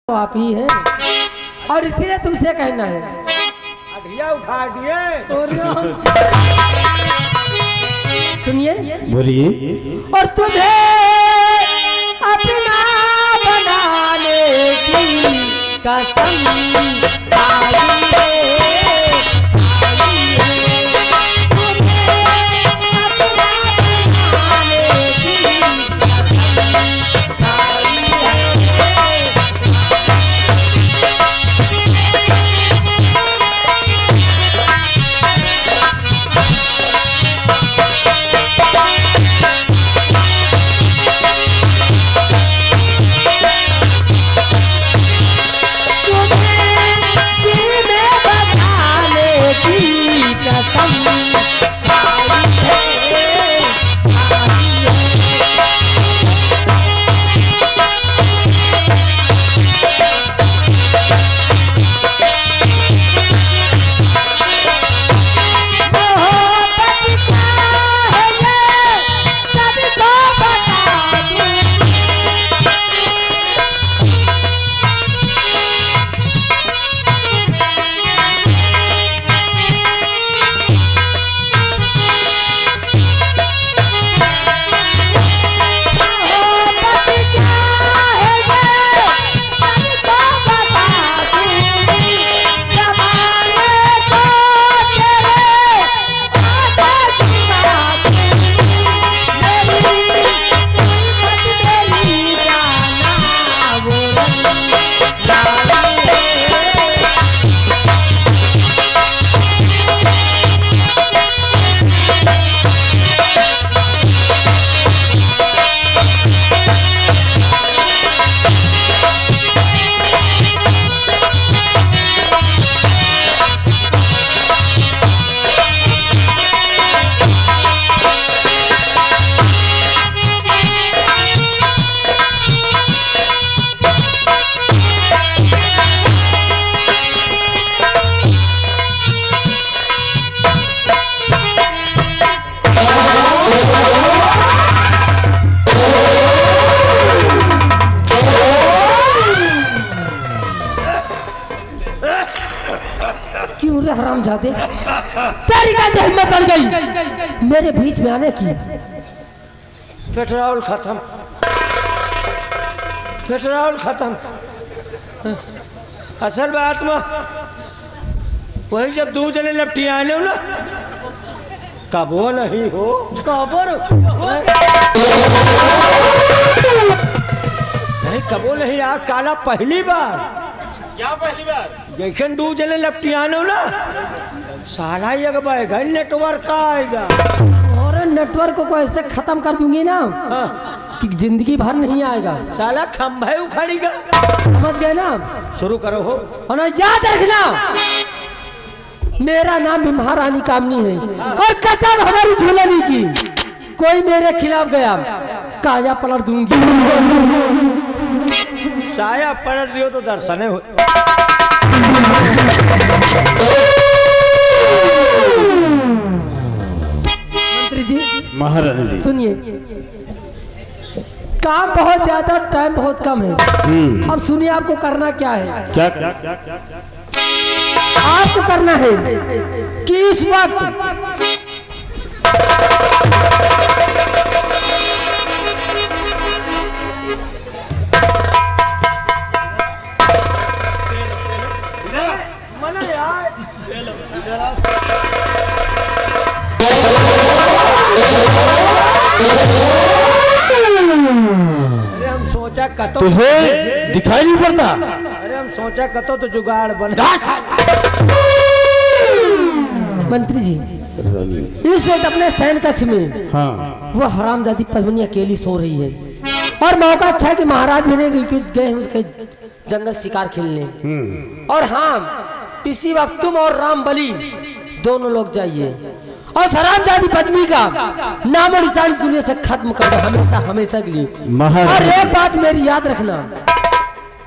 तो आप ही हैं और इसीलिए तुमसे कहना है। अढ़िया उठा दिए। सुनिए, बोलिए। और तुम्हें अपना बनाने की कसम हराम जाते तेरी कैसे हिम्मत बढ़ गई मेरे बीच में आने की। पेट्रोल खत्म, पेट्रोल खत्म। असल बात में वही जब दो जने लपटी आने हो ना कबो नहीं हो नहीं कबो नहीं आप काला पहली बार क्या पहली बार जैसन दो जने लपटी आने हो ना सारा एक बैगन नेटवर्क आएगा और नेटवर्क को ऐसे खत्म कर दूंगी ना कि जिंदगी भर नहीं आएगा। साला खंभा उखाड़ेगा। समझ गए ना? शुरू करो हो और याद रखना मेरा नाम भी महारानी कामनी है और कसम हमारी झूलने की कोई मेरे खिलाफ गया काया पलट दूंगी। साया पलट दियो तो दर्शने हो। मंत्री जी, महारानी जी, सुनिए, काम बहुत ज्यादा टाइम बहुत कम है। अब सुनिए आपको करना क्या है। क्या आपको करना है कि इस वक्त अरे हम सोचा कतो तुझे दिखाई नहीं पड़ता। अरे हम सोचा कतो तो जुगाड़ बन। मंत्री जी, इस वक्त अपने सैन कक्ष में हाँ। वो हरामजादी पद्मिनी अकेली सो रही है और मौका अच्छा है कि महाराज भी नहीं गए हैं उसके जंगल शिकार खेलने। और हाँ, इसी वक्त तुम और राम बली दोनों लोग जाइए और हरामजादी पद्मी का नाम और निशान दुनिया से खत्म कर दो हमेशा हमेशा के लिए। और एक बात मेरी याद रखना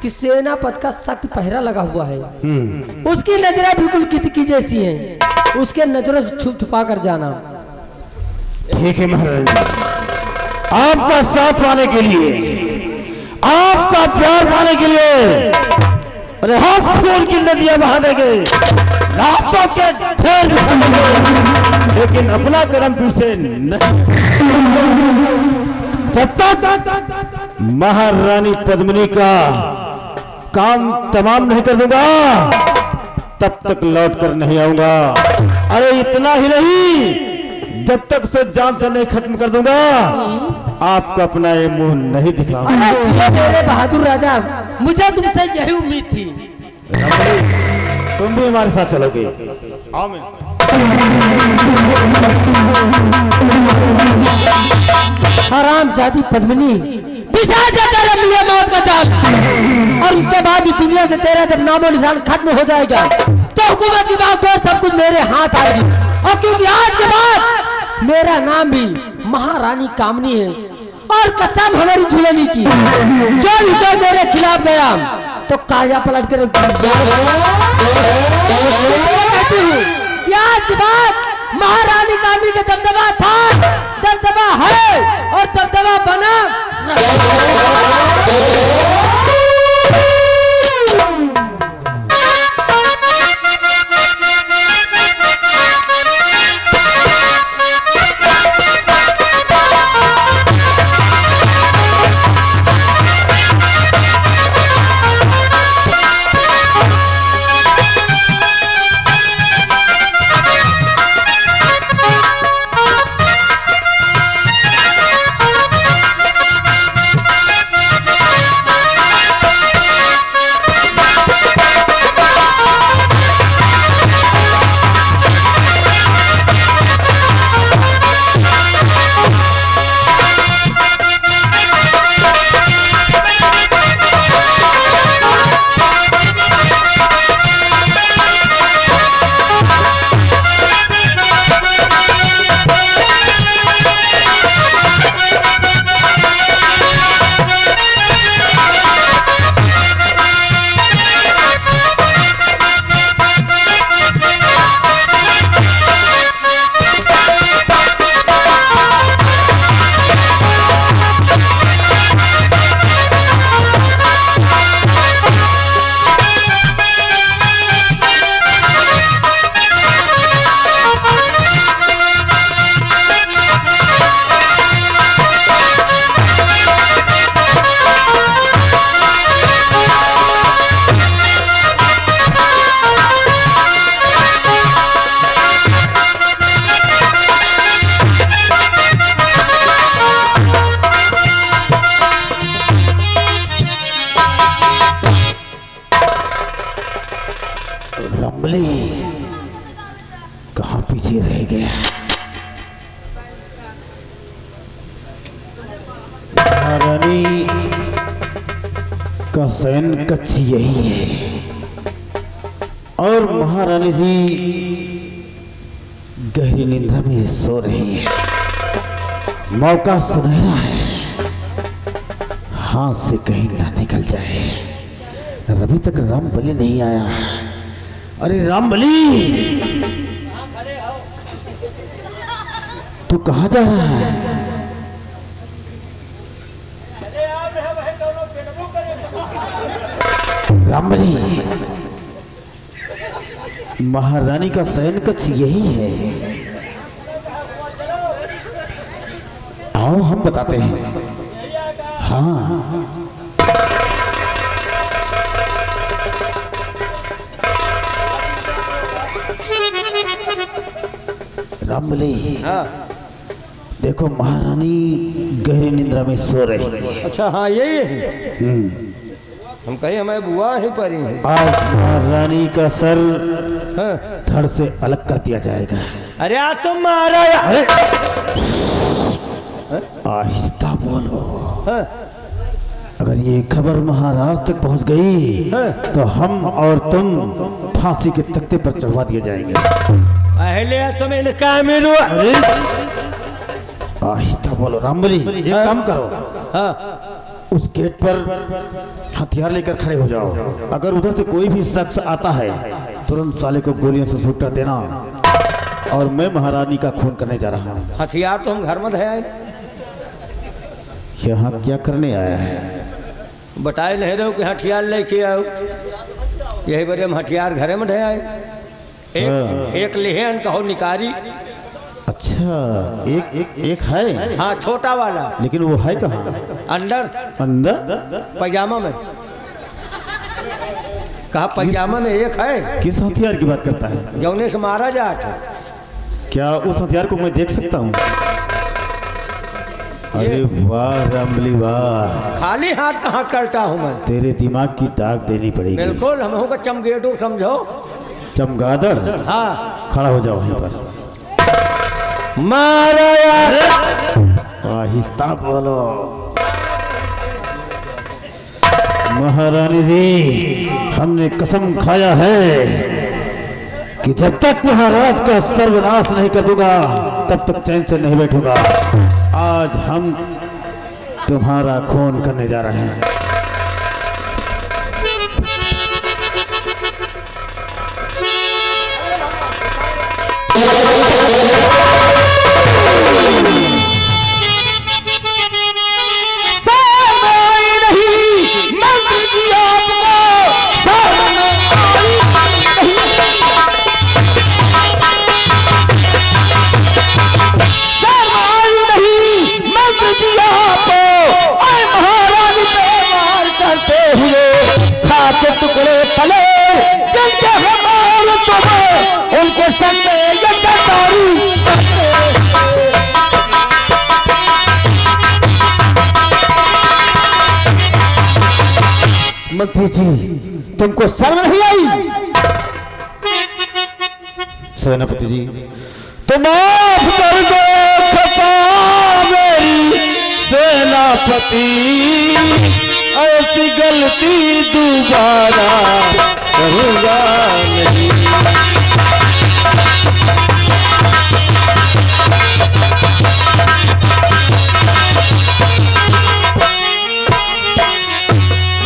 कि सेनापति का सख्त पहरा लगा हुआ है। उसकी नजरें बिल्कुल कितकी जैसी हैं। उसके नजरों से छुप छुपा कर जाना। ठीक है महाराज, आपका साथ पाने के लिए, आपका प्यार पाने के लिए अरे हम खून की नदियां बहा देंगे, लाशों के ढेर बिछा देंगे, लेकिन अपना कदम पीछे नहीं। जब तक महारानी पद्मिनी का काम तमाम नहीं कर दूंगा तब तक लौट कर नहीं आऊंगा। अरे इतना ही नहीं, जब तक से जान से नहीं खत्म कर दूंगा आपको अपना ये मुंह नहीं दिखाऊंगा। अरे जियो मेरे बहादुर राजा, मुझे तुमसे यही उम्मीद थी। तुम भी हमारे साथ चलोगे। हराम जाती पद्मिनी, बिछा जा तेरे लिए मौत का जाल, और उसके बाद ही दुनिया से तेरा जब नामो निशान खत्म हो जाएगा तो हुकूमत की बात सब कुछ मेरे हाथ आएगी। और क्योंकि आज के बाद मेरा नाम भी महारानी कामनी है, और कसम हमारी झूलनी की, जो मेरे खिलाफ गया तो काया पलट कर कहती हूँ कि आज के बाद महारानी कामनी का दबदबा था, दबदबा है और दबदबा बना। कहाँ पीछे रह गया? महारानी का शयन कक्ष यही है और महारानी जी गहरी निंद्रा में सो रही है। मौका सुनहरा है, हाथ से कहीं ना निकल जाए। अभी तक रामबली नहीं आया। अरे रामबली, तू कहाँ जा रहा है? रामबली, महारानी का शयन कक्ष यही है। आओ हम बताते हैं। हाँ, रामबली, हाँ देखो महारानी गहरी निंद्रा में सो रही है। अच्छा, हाँ यही है। हम कहीं हमारे बुआ ही पर ही हैं। आज महारानी का सर हाँ। धड़ से अलग कर दिया जाएगा। अरे आज तुम मारा या? अरे आहिस्ता बोलो। हाँ। अगर ये खबर महाराज तक पहुंच गई हाँ। तो हम और तुम फांसी के तख्ते पर चढ़वा दिए जाएंगे। पहले तुम्हें क्या मिलो? अरे आहिस्ता बोलो रामबली, एक काम करो। हाँ। उस गेट पर हथियार लेकर खड़े हो जाओ। अगर उधर से कोई भी शख्स आता है तुरंत साले को गोलियों से शूट कर देना। और मैं महारानी का खून करने जा रहा हूँ। हथियार तो हम घर में है। यहाँ क्या करने आया है? बताए नहीं रहो कि हथियार लेके आओ, यही बड़े हम हथियार घरे में ढे आए। एक लेहन कहो निकारी। अच्छा, एक है। हाँ, छोटा वाला। लेकिन वो है कहाँ? अंदर अंदर पैजामा में। कहा पैजामा में एक है। किस हथियार की बात करता है? जौने से मारा जाट। क्या उस हथियार को मैं देख सकता हूँ? अरे वाह रामबली वाह, खाली हाथ कहाँ करता हूँ मैं। तेरे दिमाग की दाग देनी पड़ेगी। बिल्कुल, हम का चमगेडू समझो। चमगादड़। हाँ, खड़ा हो जाओ वहीं पर। मारा यार, आहिस्ता बोलो। महारानी जी, हमने कसम खाया है कि जब तक महाराज का सर्वनाश नहीं कर दूंगा तब तक चैन से नहीं बैठूंगा। आज हम तुम्हारा खून करने जा रहे हैं। टुकड़े पले चलते हमारे तुम्हें उनके संग में ये गद्दारी। मंत्री जी, तुमको शर्म नहीं आई? सेनापति जी, तो माफ कर दो खता मेरी सेनापति, ऐसी गलती दोबारा करूंगा नहीं।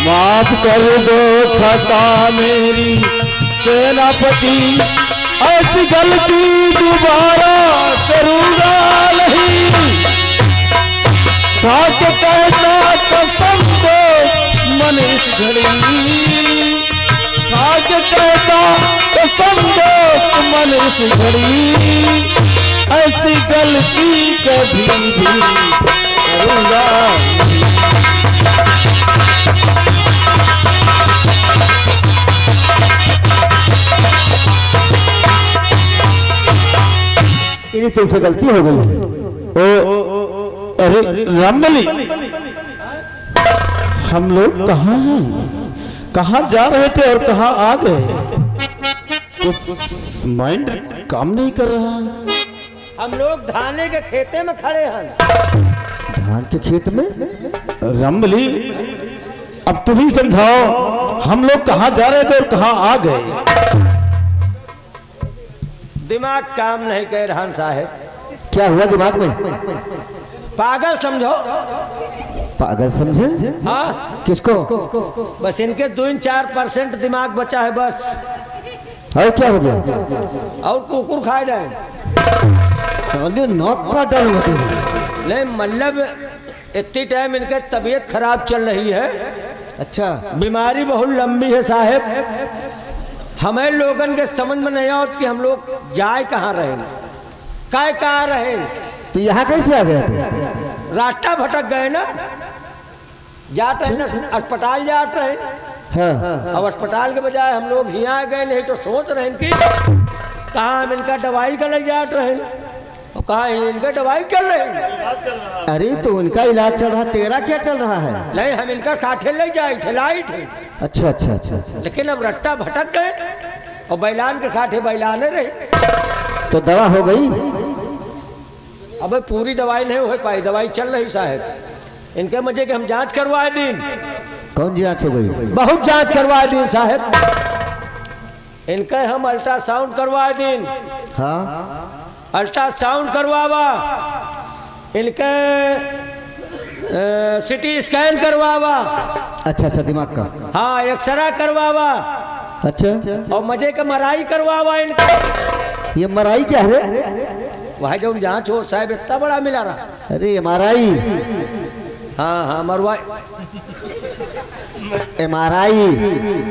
माफ कर दो खता मेरी सेनापति, ऐसी गलती दोबारा करूंगा नहीं। काट कहता कसम दो मन इस घड़ी, काट कहता कसम दो मन इस घड़ी, ऐसी गलती कभी भी करूंगा नहीं। इन्हीं तुमसे गलती हो गई। अरे रामबली, हम लोग कहाँ हैं? कहाँ जा रहे थे और कहाँ आ गए? कुछ माइंड काम नहीं कर रहा। हम लोग धाने के खेते में खड़े हैं। धान के खेत में? रामबली, अब तुम ही समझाओ, हम लोग कहाँ जा रहे थे और कहाँ आ गए? दिमाग काम नहीं कर रहा साहब। क्या हुआ दिमाग में? पागल समझो। पागल समझे? हाँ, किसको? बस इनके 2-4% दिमाग बचा है बस। और क्या हो गया? और कुकुर खाए जाए। चलिए नौक का डर होते नहीं, मतलब इतनी टाइम इनके तबीयत खराब चल रही है। अच्छा, बीमारी बहुत लंबी है साहब। हमें लोगन के समझ में नहीं आवत कि हम लोग जाए कहाँ रहे, काय कहाँ रहे। तो यहाँ कैसे आ गए थे? रास्ता भटक गए ना, जाते हैं ना अस्पताल जाते हैं। हाँ। अब अस्पताल के बजाय हम लोग यहाँ गए, नहीं तो सोच रहे हैं कि कहाँ हम इनका दवाई का लग जाते रहे और कहाँ इनका दवाई चल रहे हैं। अरे तो उनका इलाज चल रहा, तेरा क्या चल रहा है? नहीं, हम इनका काठे ले जाए ठेलाई थे। अच्छा अच्छा अच्छा। लेकिन अब रट्टा भटक गए और बैलान के काठे बैलाने रहे। तो दवा हो गई? अब पूरी दवाई नहीं हो पाई, दवाई चल रही साहब। इनके मजे के हम जांच करवाए दिन। कौन जांच हो गई? बहुत जांच करवाए दिन साहब। इनके हम अल्ट्रासाउंड करवाए दिन। हाँ। अल्ट्रासाउंड करवावा, इनके सिटी स्कैन करवावा। अच्छा अच्छा, दिमाग का? हाँ, एक्सरा करवावा। अच्छा, और मजे का मराई करवावा इनके। ये मराई क्या है? वह जब जांच हो साहब इतना बड़ा मिला रहा। अरे MRI, हाँ हाँ मरवा। MRI।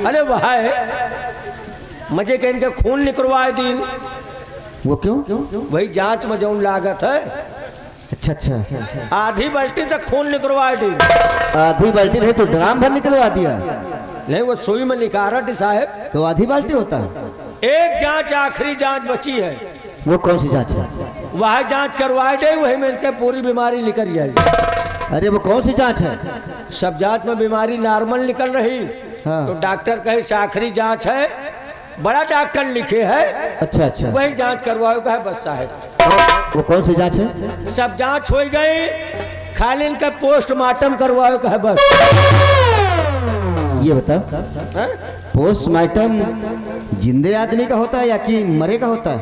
अरे वह मजे के इनके खून निकलवाए दिन। वो क्यों? वही जांच में जौन लागत है। अच्छा अच्छा। आधी बाल्टी तक खून निकलवाए दिन। आधी बाल्टी नहीं तो ड्राम भर निकलवा दिया। नहीं वो सुई में निकारा साहब। तो आधी बाल्टी होता है। एक जांच आखिरी जांच बची है। वो कौन सी जांच है? वह जांच करवाए दे वही में इनके पूरी बीमारी निकल जाएगी। अरे वो कौन सी जांच है? सब जांच में बीमारी नॉर्मल निकल रही। हाँ। तो डॉक्टर कहे आखिरी जांच है, बड़ा डॉक्टर लिखे है। अच्छा अच्छा। वही जांच करवाओ का है बस साहब। वो कौन सी जांच है? सब जांच हो गई, खाली इनका पोस्टमार्टम करवाओ का है बस। ये बताओ, पोस्टमार्टम जिंदे आदमी का होता है या कि मरे का होता है?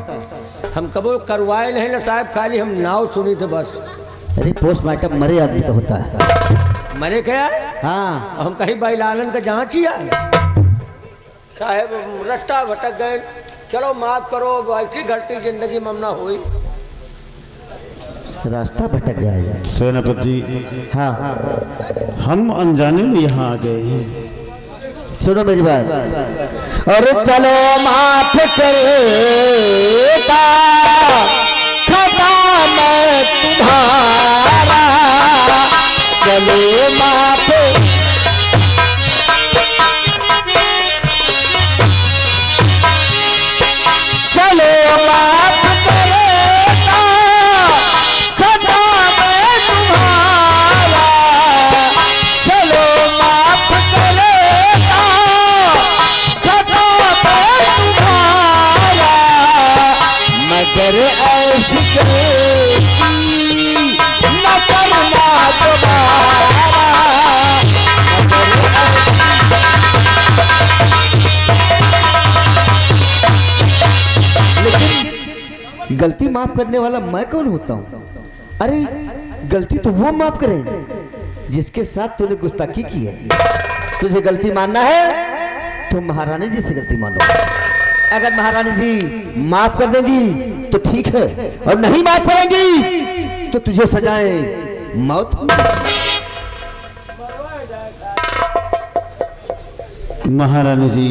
हम कबो करवाए नहीं ना साहब, खाली हम नाव सुनी थे बस। अरे पोस्टमार्टम मरे आदमी का होता है। मरे क्या? हाँ। हम कहीं बैलालन का जांच ही आए साहब। रट्टा भटक गए, चलो माफ करो, ऐसी गलती जिंदगी में ना हुई। रास्ता भटक गया है। सेनापति, हाँ हम अनजाने में यहाँ आ गए हैं। सुनो मेरी बात। अरे चलो माफ करेगा खता मैं तुम्हारा, चलो माफ। चलो माफ करेगा खता मैं तुम्हारा, चलो माफ करेगा खता मैं तुम्हारा, मगर ऐसी करेगी न करना दोबारा, लेकिन गलती माफ करने वाला मैं कौन होता हूँ? अरे गलती तो वो माफ करे जिसके साथ तूने गुस्ताखी की है। तुझे गलती मानना है तो महारानी जी से गलती मानो। अगर महारानी जी माफ कर देंगी तो ठीक है, और नहीं माफ करेंगी तो तुझे सजाएं मौत। महारानी जी,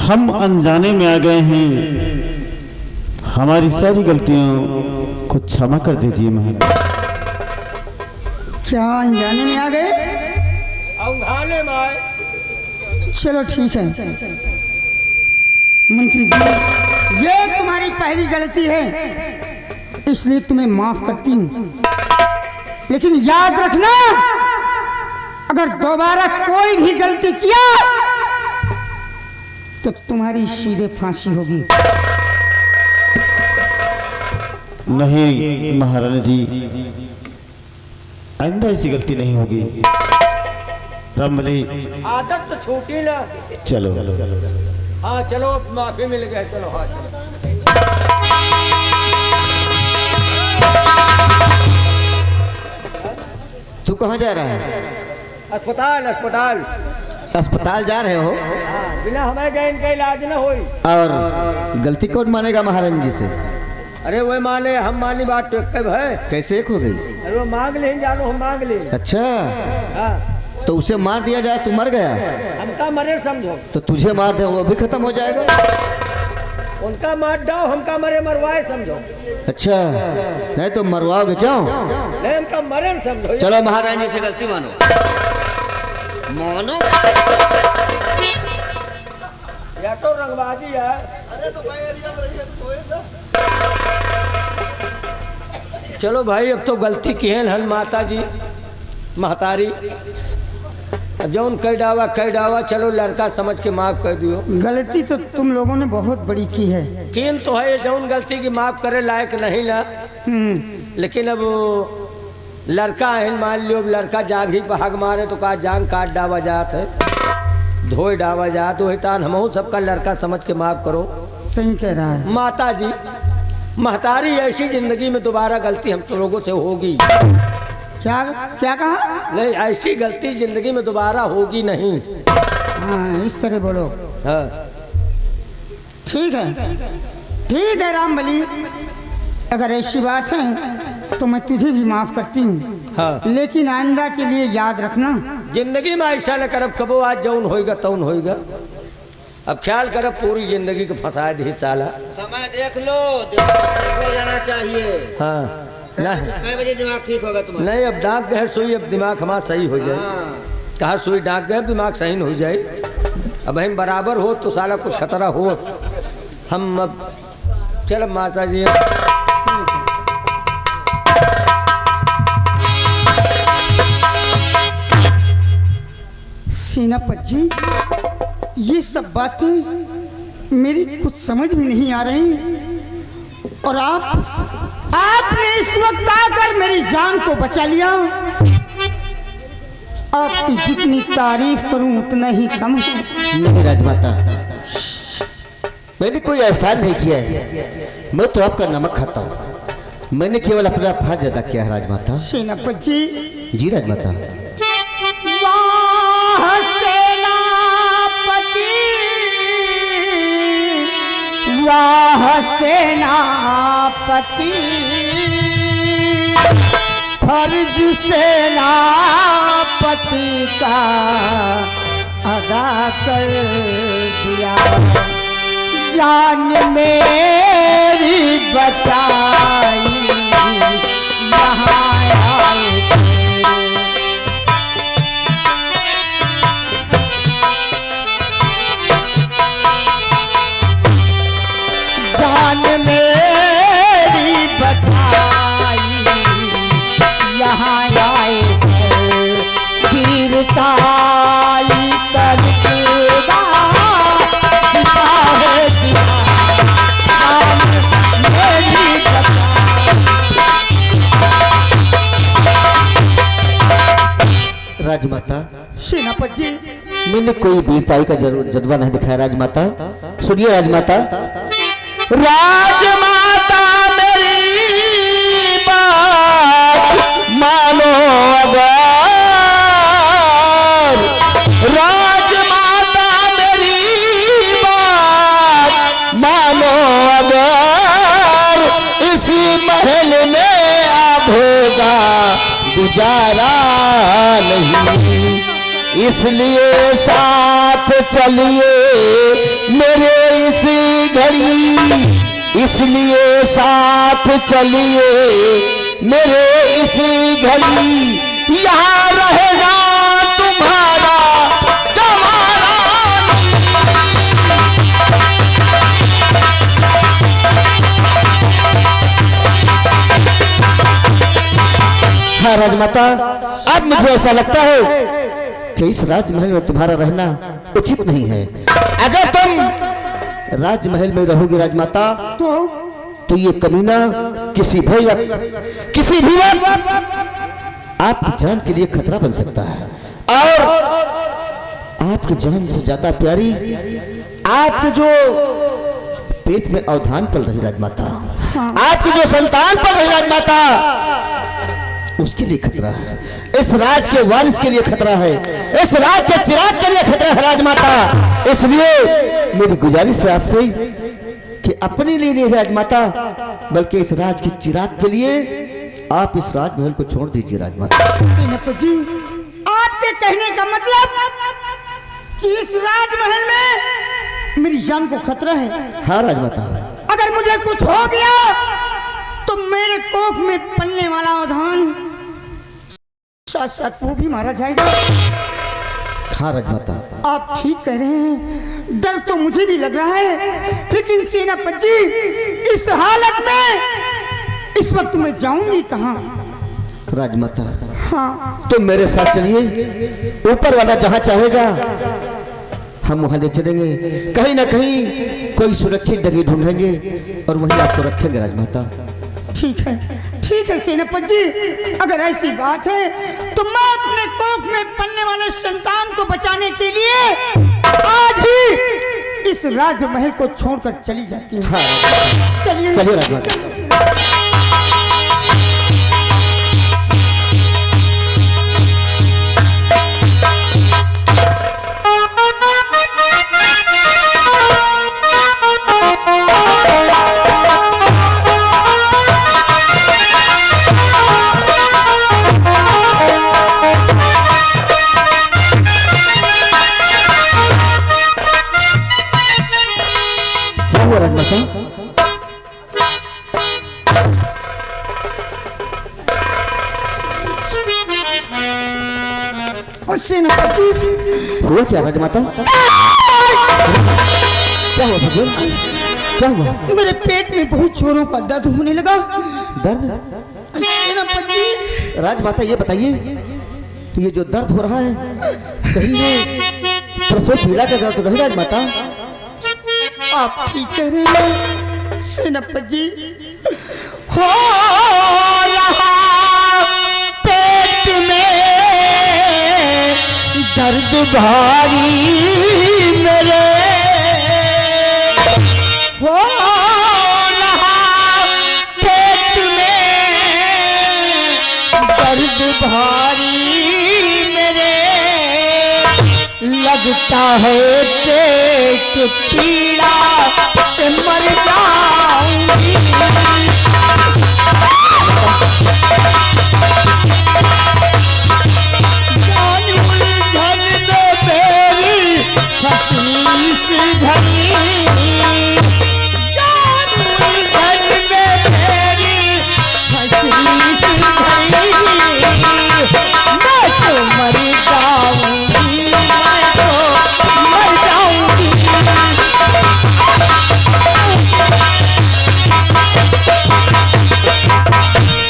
हम अनजाने में आ गए हैं, हमारी सारी गलतियों को क्षमा कर दीजिए महाराज। क्या अनजाने में आ गए? अवधाने में आए। चलो ठीक है मंत्री जी, ये तुम्हारी पहली गलती है, इसलिए तुम्हें माफ करती हूँ। लेकिन याद रखना, अगर दोबारा कोई भी गलती किया तो तुम्हारी सीधे फांसी होगी। नहीं महारानी जी, आइंदा ऐसी गलती नहीं होगी। रामबली, आदत तो छूटी ना। चलो। हाँ चलो, माफी मिल गए, चलो। हाँ चलो। तू कहाँ जा रहा है? अस्पताल अस्पताल। अस्पताल जा रहे हो? हाँ, बिना हमें गए इनका इलाज ना होई। और गलती कौन मानेगा महारानी जी से? अरे वो माने, हम मानी बात तो एक है। कैसे एक हो गई? अरे वो मांग ले, जानो हम मांग ले। अच्छा, हाँ, तो उसे मार दिया जाए तो मर गया, हमका मरे समझो। तो तुझे मार दे वो भी खत्म हो जाएगा। उनका मार दो, हमका मरे मरवाए समझो। अच्छा, नहीं तो मरवाओगे क्यों? नहीं, हमका मरे समझो। चलो महारानी जी से गलती मानो। मानो या तो रंगबाजी है। चलो भाई, अब तो गलती की है हन माता जी महतारी। जौन कह डावा, चलो लड़का समझ के माफ कर दियो। गलती तो तुम लोगों ने बहुत बड़ी की है। किन तो है जौन गलती की माफ करे लायक नहीं ना। लेकिन अब लड़का है, मान लियो लड़का जांग ही भाग मारे तो का जांग काट डावा जात है, धोए डावा जात वही तान। हम सबका लड़का समझ के माफ करो। सही कह रहा है माता जी महतारी, ऐसी जिंदगी में दोबारा गलती हम लोगों से होगी। क्या क्या कहा? नहीं, ऐसी गलती जिंदगी में दोबारा होगी नहीं। हाँ, इस तरह बोलो। हाँ। ठीक है रामबली, अगर ऐसी बात है तो मैं तुझे भी माफ करती हूँ, हाँ। लेकिन आइंदा के लिए याद रखना। जिंदगी में ऐसा न करब कबो आज जौन होएगा तौन होएगा। अब ख्याल करब पूरी जिंदगी को फंसा दी साला। समय देख लो, दिमाग ठीक हो जाना चाहिए। हाँ नहीं कै बजे दिमाग ठीक होगा तुम्हारा? नहीं, अब डाक गए सुई, अब दिमाग हमारा सही हो जाए। कहा सुई डाक गए, दिमाग सही न हो जाए। अब हम बराबर हो तो साला कुछ खतरा हो। हम अब चल माता जी सेनापति जी, ये सब बातें मेरी कुछ समझ में नहीं आ रही, और आपने इस वक्त आकर मेरी जान को बचा लिया। आपकी जितनी तारीफ करूं उतना ही कम है। नहीं राजमाता, मैंने कोई एहसान नहीं किया है। मैं तो आपका नमक खाता हूँ। मैंने केवल अपना फर्ज अदा किया है राजमाता। सेनापति जी। जी राजमाता। वाह सेनापति, वाह सेनापति, फर्ज सेनापति का अदा कर दिया। जान मेरी बचाई, यहाँ आए जान मेरी बचाई, यहाँ आए वीरताई करके राजमाता। सेनापति जी, मैंने कोई वीरताई का जज्बा नहीं दिखाया राजमाता। सुनिए राजमाता। राजमाता मेरी बात मानो अगर, राजमाता मेरी बात मानो अगर, इसी महल में अब होगा गुजारा नहीं। इसलिए साथ चलिए मेरे इसी घड़ी, इसलिए साथ चलिए मेरे इसी घड़ी, यहाँ रहेगा तुम्हारा गवारा नहीं। हाँ राजमाता, अब मुझे ऐसा लगता है कि इस राजमहल में तुम्हारा रहना उचित नहीं है। अगर तुम राजमहल में रहोगे राजमाता, तो ये कमीना किसी भी वक्त आपकी जान के लिए खतरा बन सकता है। और आपकी जान से ज्यादा प्यारी आपके जो पेट में अवधान पल रही राजमाता, आपकी जो संतान पल रही राजमाता, उसके लिए खतरा है। इस राज के वारिस के लिए खतरा है, इस राज के चिराग के लिए खतरा है राजमाता। इसलिए मेरी गुजारिश है आपसे कि अपने लिए नहीं राजमाता, बल्कि इस राज के चिराग के लिए आप इस राजमहल को छोड़ दीजिए राजमाता। सेनापति जी, आपके कहने का मतलब कि इस राजमहल में मेरी जान को खतरा है? हाँ राजमाता। अगर मुझे कुछ हो गया तो मेरे कोख में पलने वाला अवधान साथ साथ वो भी मारा जाएगा। हाँ राजमाता, आप ठीक कह रहे हैं, डर तो मुझे भी लग रहा है, लेकिन सेनापति जी, इस हालत में इस वक्त मैं जाऊंगी कहाँ? राजमाता हाँ, तो मेरे साथ चलिए, ऊपर वाला जहाँ चाहेगा हम वहाँ ले चलेंगे। कहीं ना कहीं कोई सुरक्षित जगह ढूंढेंगे और वहीं आपको रखेंगे राजमाता। ठीक है सेनापति जी, अगर ऐसी बात है तो मैं अपने कोख में पलने वाले संतान को बचाने के लिए आज ही इस राजमहल को छोड़कर चली जाती हूँ। हाँ, चलिए राजमाता। सेनापति हुआ क्या राजमाता? क्या हुआ भगवान? क्या हुआ? मेरे पेट में बहुत जोरों का दर्द होने लगा। दर्द? सेनापति राजमाता ये बताइए, ये जो दर्द हो रहा है कहीं ये प्रसव पीड़ा का दर्द तो नहीं राजमाता? आप ठीक कह रहे हैं सेनापति। हो रहा पेट में दर्द भारी मेरे, हो रहा पेट में दर्द भारी मेरे, लगता है पेट पीड़ा से मर जाऊंगी। जान उलझन में मेरी फंसी इस घड़ी, जान उलझन में मेरी फंसी इस घड़ी, मैं तो मर जाऊंगी, मैं तो मर जाऊंगी।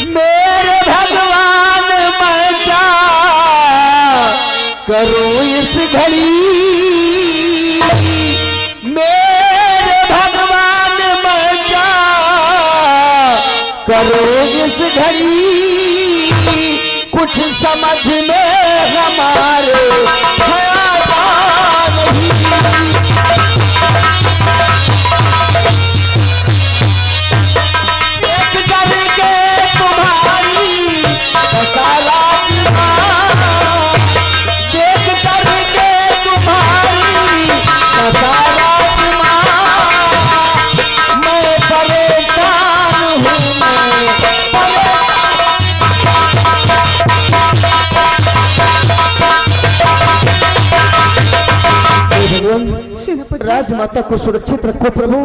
मेरे भगवान मैं क्या करूं इस घड़ी, मेरे भगवान मैं क्या करूं इस घड़ी, कुछ समझ में हमारे आता नहीं। देख करके तुम्हारी सारा दीवार, देख करके तुम्हारी सारा दीवार, मैं परेशान हूँ, मैं भगवान राजमाता को सुरक्षित रखो प्रभु।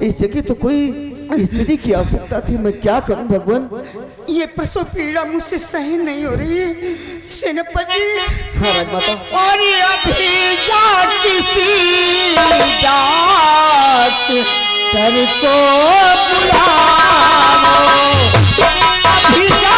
इस जगह तो कोई स्त्री की आवश्यकता थी, मैं क्या करूं भगवान? ये प्रसव पीड़ा मुझसे सहन नहीं हो रही है सेनापति। हाँ राजमाता। और अभी जा किसी डॉक्टर को बुलाओ, अभी जा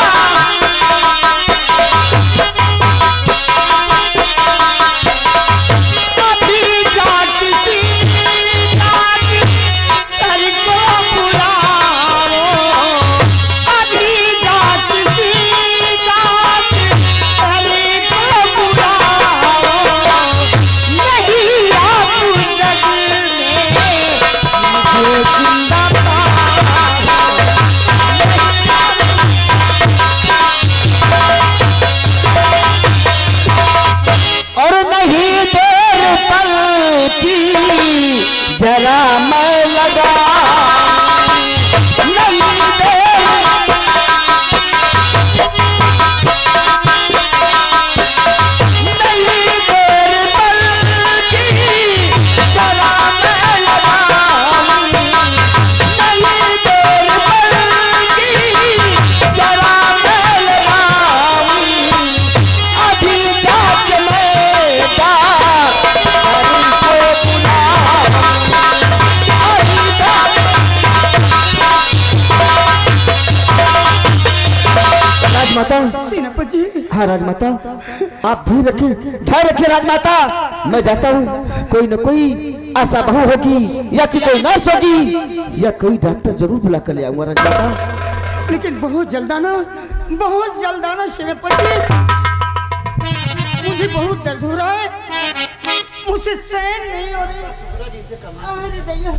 जरा मैं लगा नहीं दे, नहीं देर बल्कि जरा मैं लगा, नहीं देर बल्कि जरा मैं लगा, अभी जाके मैं राजमाता। सेनापति हाँ राजमाता, आप धैर्य रखिए, धैर्य रखिए राजमाता। मैं जाता हूँ, कोई न कोई आशा बहू होगी या कि कोई नर्स होगी या कोई डॉक्टर जरूर बुला कर ले आऊंगा राजमाता। लेकिन बहुत जल्दाना सेनापति, मुझे बहुत दर्द हो रहा है, मुझसे सहन नहीं हो रही। अरे दैया।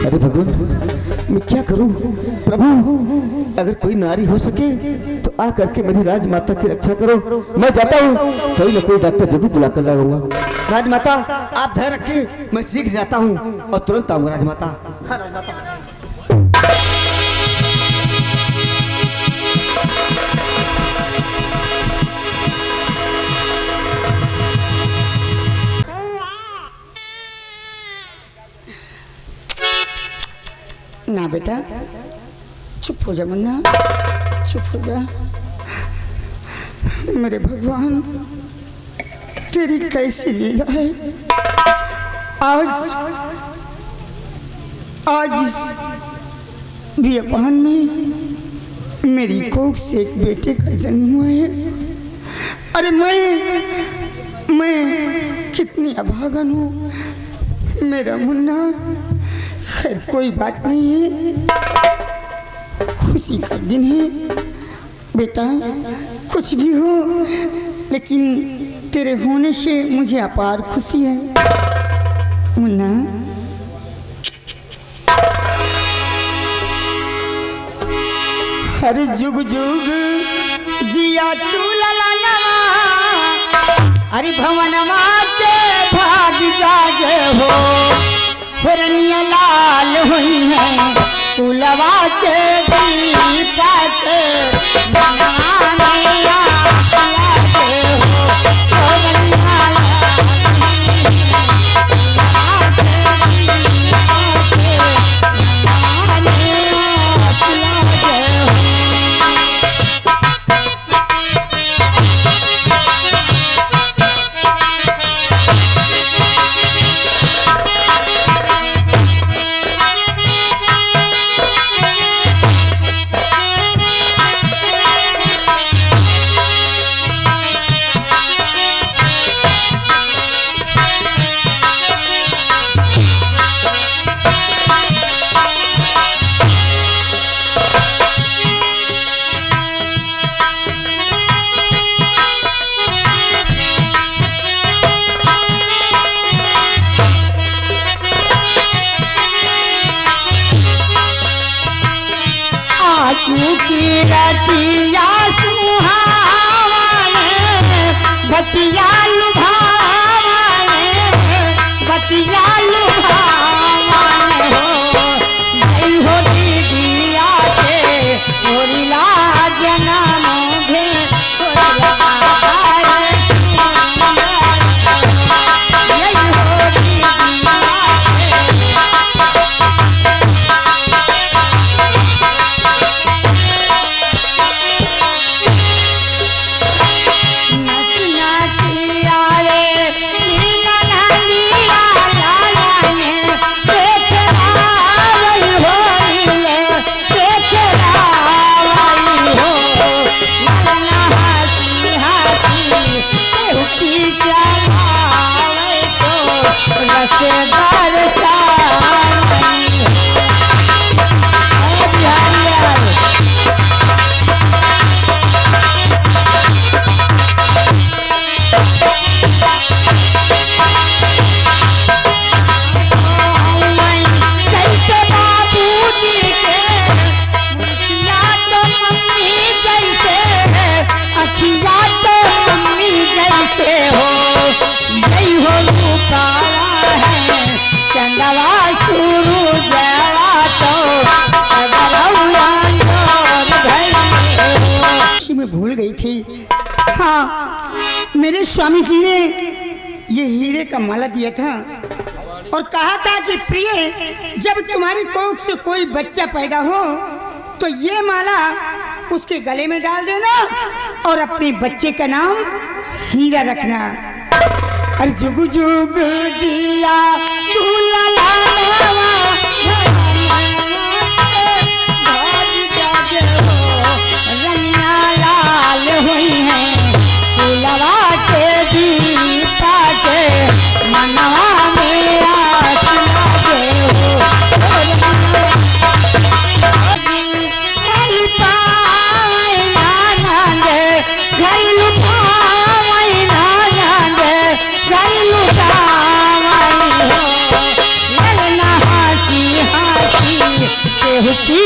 अरे भगवान, मैं क्या करूं प्रभु? अगर कोई नारी हो सके तो आ करके मेरी राजमाता की रक्षा करो। मैं जाता हूँ, कोई ना कोई डॉक्टर जरूर बुला कर लाऊंगा। राजमाता आप धैर्य रखिए, मैं सीख जाता हूँ और तुरंत आऊंगा राजमाता। हाँ राजमाता। बेटा, चुप हो जा मुन्ना, चुप हो जा। मेरे भगवान, तेरी कैसी लीला है। आज इस बियाबान में मेरी कोख से एक बेटे का जन्म हुआ है। अरे मैं कितनी अभागन हूँ मेरा मुन्ना। खैर कोई बात नहीं है, खुशी का दिन है बेटा, कुछ भी हो, लेकिन तेरे होने से मुझे अपार खुशी है मुन्ना। हर जुग जुग जिया तू ललनवा, अरे भवनवा के भाग जागे हो, हिरनिया लाल हुई है तुलवा के दीपा के मनवा में आग लागे हो, हिरनिया लाल हुई है तुलवा के दीपा के मनवा में आग लागे हो। की रतिया सुहावने, बतिया लुभावने, बतिया लुभावने हो, जय हो दीदिया के मोरिला जनम भे भूल गई थी। हाँ, मेरे स्वामी जी ने ये हीरे का माला दिया था और कहा था कि प्रिय, जब तुम्हारी कोख से कोई बच्चा पैदा हो तो ये माला उसके गले में डाल देना और अपने बच्चे का नाम हीरा रखना। अरे जुग जुग जिया तू ललनवा, हुई है फूलवा के दीपा के मनवा में आस लागे हो, घर पावै नानंदे, घर लुटावै नानंदे, घर लुटावै हो, ललना हंसी हंसी केहू की